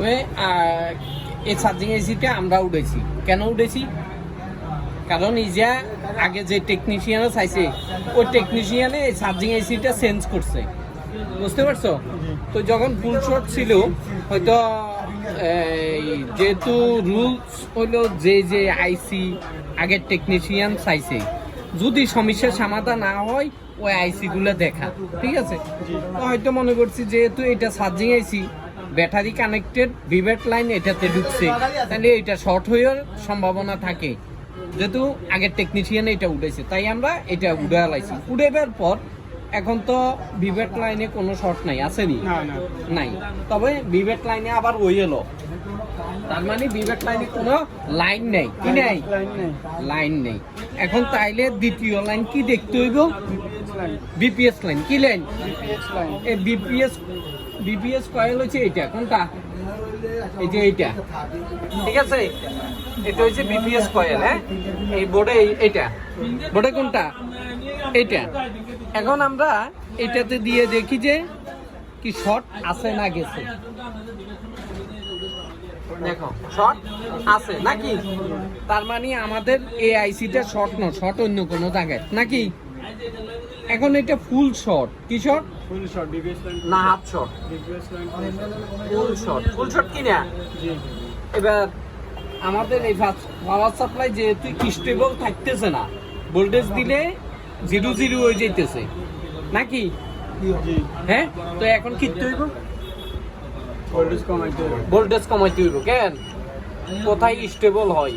তবে এই চার্জিং এসিটা আমরা উঠেছি। কেন উঠেছি? কারণ এই যে আগে যে টেকনিশিয়ানও চাইছে ওই টেকনিশিয়ানে এই চার্জিং এসিটা চেঞ্জ করছে, বুঝতে পারছো? তো যখন ফুল শর্ট ছিল হয়তো যেহেতু রুলস হলো যে আইসি আগের টেকনিশিয়ান চাইছে, যদি সমস্যার সমাধান না হয় ওই আইসি গুলো দেখা, ঠিক আছে? তো হয়তো মনে করছি যেহেতু এটা চার্জিং আইসি, ব্যাটারি কানেক্টেড ভিভেট লাইন এটাতে ঢুকছে, তাহলে এটা শর্ট হওয়ার সম্ভাবনা থাকে। যেহেতু আগের টেকনিশিয়ান এটা উঠেছে তাই আমরা এটা উড়ে লাইছি। উড়েবার পর এখন তো ভিভেট লাইনে কোনো শর্ট নাই, আসেনি? নাই। তবে ভিভেট লাইনে আবার ওই এলো, তার মানে ভিভেট লাইনে কোনো লাইন নেই। কি নেই? লাইন নেই। এখন তাইলে দ্বিতীয় লাইন কি দেখতে হইব? BPS line. কি লাইন? এই বিপিএস কয়েল হচ্ছে এইটা। কোনটা? এই যে এইটা, ঠিক আছে? এটা হচ্ছে বিপিএস কয়েল। হ্যাঁ, এই বোর্ডে এইটা বোর্ডে কোনটা? এইটা। এখন আমরা এটাতে দিয়ে দেখি যে কি শর্ট আছে না গেছে। দেখো শর্ট আছে নাকি, তার মানে আমাদের এই আইসিটা শর্ট না, শর্ট অন্য কোনো জায়গায় নাকি। এখন এটা ফুল শর্ট। কি short? Full short DVS line না half short? DVS line full short. Full short কি না? এবার আমাদের এই পাওয়ার সাপ্লাই যেহেতু স্টেবল থাকতেছে না, ভোল্টেজ দিলে 0 হয়ে যাইতেছে নাকি। হ্যাঁ, তো এখন কি হইব? ভোল্টেজ কমাইতে হইব। কেন? কোথায় স্টেবল হয়?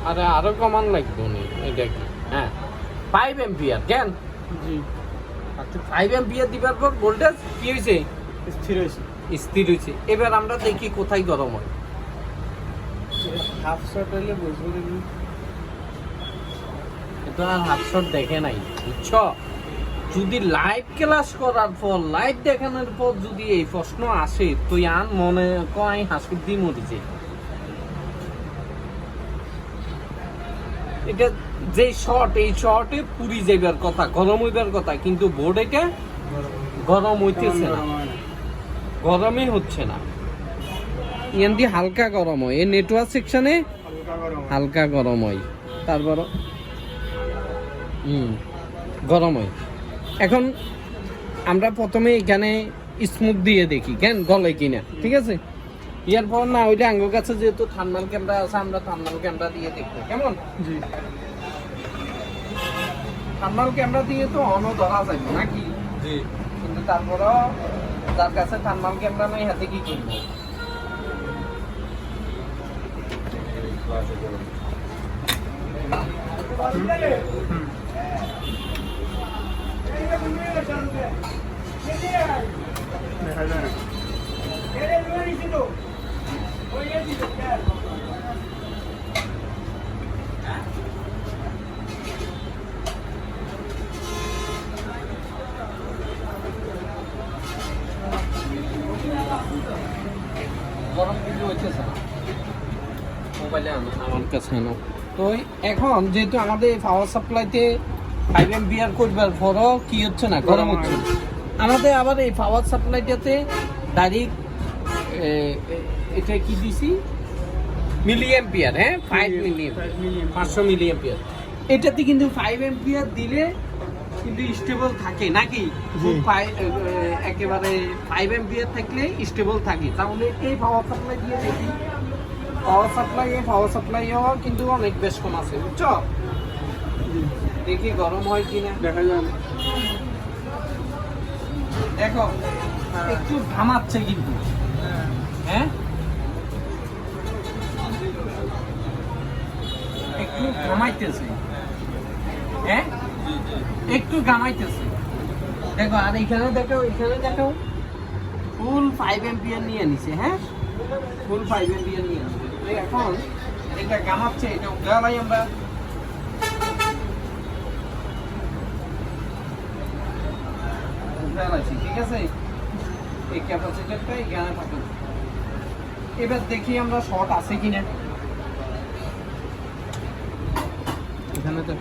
আরে আরো কমান লাগবে নি। এটা কি? হ্যাঁ, 5 এম্পিয়ার। কেন? জি, আচ্ছা 5 এম্পিয়ার দিবার পর ভোল্টেজ কি হইছে? স্থির হয়েছে। স্থির হইছে। এবার আমরা দেখি কোথায় গরম হয়। হাফ শর্ট হইলে বুঝবো দেখি। এটা আর হাফ শট দেখে নাই, বুঝছো? যদি লাইভ ক্লাস করার পর, লাইভ দেখানোর পর যদি এই প্রশ্ন আসে তুই আন মনে কয় হাসুর দিয়ে মরিছে। এটা যে শর্ট, এই শর্টে পুরি যাইবার কথা, গরম হইবার কথা, কিন্তু বোর্ড এটা গরম হইতেছে না, গরমই হচ্ছে না। এমনি হালকা গরম হয়, এই নেটওয়ার্ক সেকশনে হালকা গরম হয়, তারপর গরম হয়। এখন আমরা প্রথমে এখানে স্মুথ দিয়ে দেখি কেন গলে কিনা, ঠিক আছে? ইয়ার পর না ওইটা আঙ্গুর কাছে যেহেতু থার্মাল ক্যামেরা আছে, আমরা থার্মাল ক্যামেরা দিয়ে দেখবো কেমন। জি, থার্মাল ক্যামেরা দিয়ে তো অনও ধরা যাবে নাকি। জি, কিন্তু তারপরও যার কাছে থার্মাল ক্যামেরা নাই হাতে কি করবো। দেখা যায় না। গরম কিন্তু হইতেছে না মোবাইলে আমার কাছে না। তো এখন যেহেতু আমাদের পাওয়ার সাপ্লাইতে 5 এম্পিয়ার করবার পরও কি হচ্ছে না, গরম হচ্ছে না। আমাদের আবার এই পাওয়ার সাপ্লাইটাতে ডাইরেক্ট এটা কি দিছি মিলি এম্পিয়ার। হ্যাঁ, 5 মিলি 500 মিলি এম্পিয়ার। এটাতে কিন্তু 5 এম্পিয়ার দিলে কিন্তু স্টেবল থাকে নাকি। একেবারে 5 এম্পিয়ার থাকলে স্টেবল থাকে। তাহলে এই পাওয়ার সাপ্লাই দিয়ে দেখি, পাওয়ার সাপ্লাইও কিন্তু অনেক বেশ কম আছে, বুঝছো? দেখি গরম হয় কিনা। দেখা যায় না। দেখো একটু ঘামাচ্ছে কিন্তু। হ্যাঁ, একটু ঘামাইতেছে। হ্যাঁ, একটু ঘামাইতেছে। দেখো আর এখানে দেখো, এখানে দেখো ফুল 5 এম্পিয়ার নিয়ে নিছে। হ্যাঁ, ফুল 5 এম্পিয়ার নিয়ে নিছে। এখন এটা ঘামাচ্ছে, এটা উঠালাই আমরা। ফেলাইছি, ঠিক আছে? এই ক্যাপাসিটরটা এখানে থাকে। এবার দেখি আমরা শর্ট আছে কিনা। এখানে তো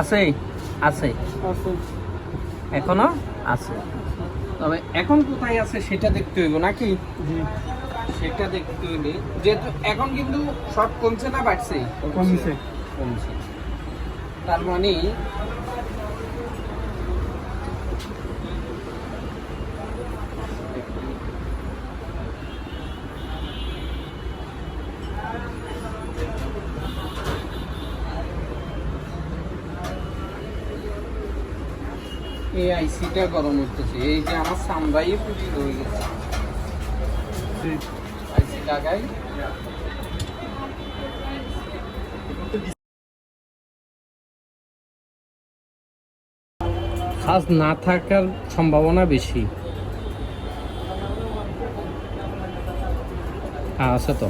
আছে, আছে, আচ্ছা এখনো আছে। তবে এখন কোথায় আছে সেটা দেখতে হইব নাকি? জি সেটা দেখতে হইলে যেহেতু এখন কিন্তু শর্ট কমছে না বাড়ছে? কমছে। কমছে। তার মানে এই আইসিটা গরম হতেছে। এই যে আমার সামরাই পুড়ি হয়ে গেছে। জি আইসি লাগাই। কাজ না থাকার সম্ভাবনা বেশি। আছে তো।